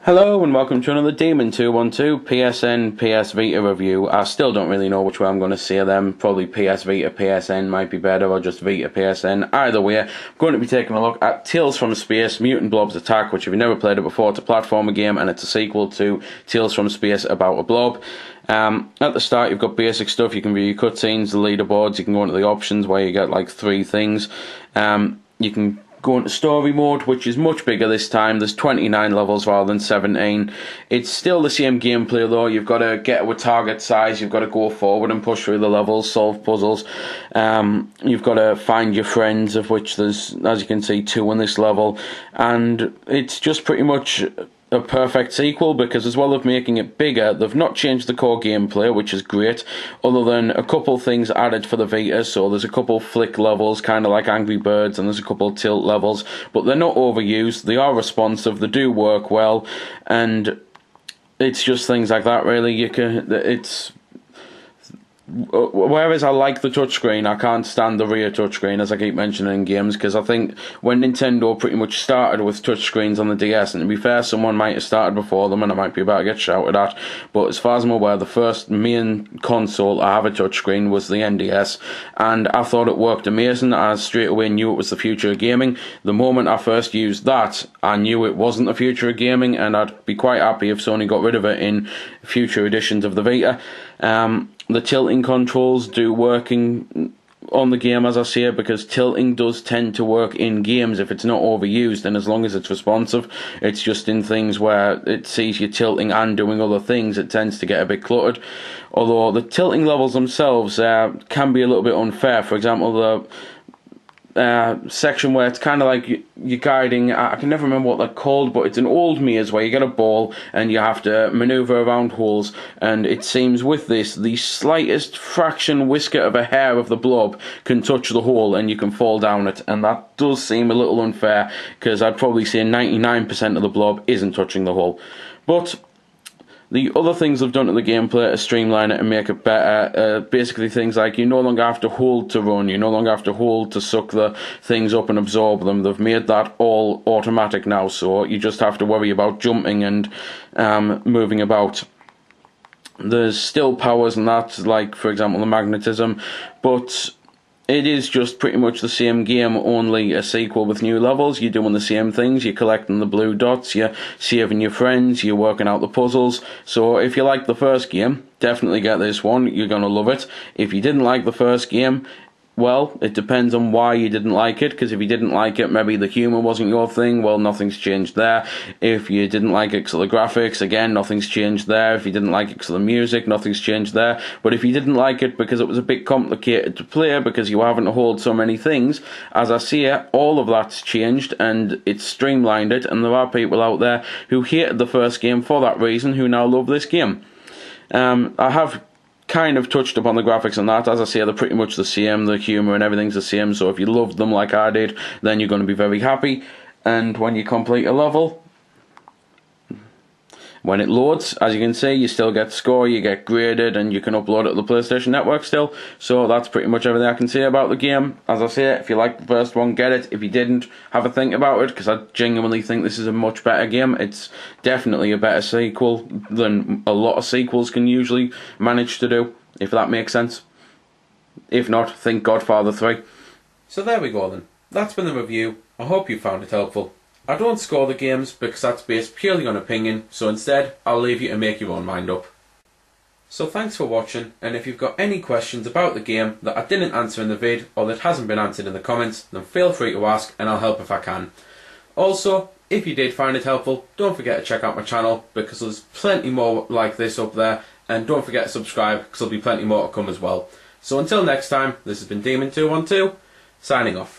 Hello and welcome to another Demon 212 PSN PS Vita review. I still don't really know which way I'm going to say them. Probably PS Vita PSN might be better, or just Vita PSN. Either way, I'm going to be taking a look at Tales from Space Mutant Blobs Attack, which if you've never played it before, it's a platformer game and it's a sequel to Tales from Space about a blob. At the start you've got basic stuff. You can view your cutscenes, the leaderboards, you can go into the options where you get like 3 things. You can go into story mode, which is much bigger this time. There's 29 levels rather than 17. It's still the same gameplay though. You've got to get to a target size, you've got to go forward and push through the levels, solve puzzles. You've got to find your friends, of which there's, as you can see, 2 on this level. And it's just pretty much a perfect sequel, because as well as making it bigger, they've not changed the core gameplay, which is great, other than a couple things added for the Vita. So there's a couple flick levels, kind of like Angry Birds, and there's a couple tilt levels, but they're not overused, they are responsive, they do work well, and it's just things like that really. Whereas I like the touchscreen, I can't stand the rear touchscreen, as I keep mentioning in games, because I think when Nintendo pretty much started with touchscreens on the DS, and to be fair, someone might have started before them and I might be about to get shouted at, but as far as I'm aware, the first main console I have a touchscreen was the NDS, and I thought it worked amazing. I straight away knew it was the future of gaming. The moment I first used that, I knew it wasn't the future of gaming, and I'd be quite happy if Sony got rid of it in future editions of the Vita. The tilting controls do working on the game, as I say, because tilting does tend to work in games if it's not overused, and as long as it's responsive. It's just in things where it sees you tilting and doing other things, it tends to get a bit cluttered. Although the tilting levels themselves can be a little bit unfair. For example, the section where it's kind of like you're guiding, I can never remember what they're called, but it's an old maze where you get a ball and you have to maneuver around holes, and it seems with this, the slightest fraction whisker of a hair of the blob can touch the hole and you can fall down it, and that does seem a little unfair, because I'd probably say 99% of the blob isn't touching the hole. But the other things they've done to the gameplay to streamline it and make it better, basically things like you no longer have to hold to run, you no longer have to hold to suck the things up and absorb them. They've made that all automatic now, so you just have to worry about jumping and moving about. There's still powers and that, like for example the magnetism, but it is just pretty much the same game, only a sequel with new levels. You're doing the same things, you're collecting the blue dots, you're saving your friends, you're working out the puzzles. So if you like the first game, definitely get this one, you're going to love it. If you didn't like the first game, well, it depends on why you didn't like it, because if you didn't like it, maybe the humour wasn't your thing, well, nothing's changed there. If you didn't like it because of the graphics, again, nothing's changed there. If you didn't like it because of the music, nothing's changed there. But if you didn't like it because it was a bit complicated to play, because you were having to hold so many things, as I say, all of that's changed, and it's streamlined it, and there are people out there who hated the first game for that reason, who now love this game. I have kind of touched upon the graphics and that. As I say, they're pretty much the same, the humour and everything's the same, so if you loved them like I did, then you're going to be very happy. And when you complete a level, when it loads, as you can see, you still get score, you get graded, and you can upload it to the PlayStation Network still. So that's pretty much everything I can say about the game. As I say, if you liked the first one, get it. If you didn't, have a think about it, because I genuinely think this is a much better game. It's definitely a better sequel than a lot of sequels can usually manage to do, if that makes sense. If not, think Godfather 3. So there we go then. That's been the review. I hope you found it helpful. I don't score the games because that's based purely on opinion, so instead I'll leave you to make your own mind up. So thanks for watching, and if you've got any questions about the game that I didn't answer in the vid, or that hasn't been answered in the comments, then feel free to ask and I'll help if I can. Also, if you did find it helpful, don't forget to check out my channel, because there's plenty more like this up there, and don't forget to subscribe because there'll be plenty more to come as well. So until next time, this has been Demon212, signing off.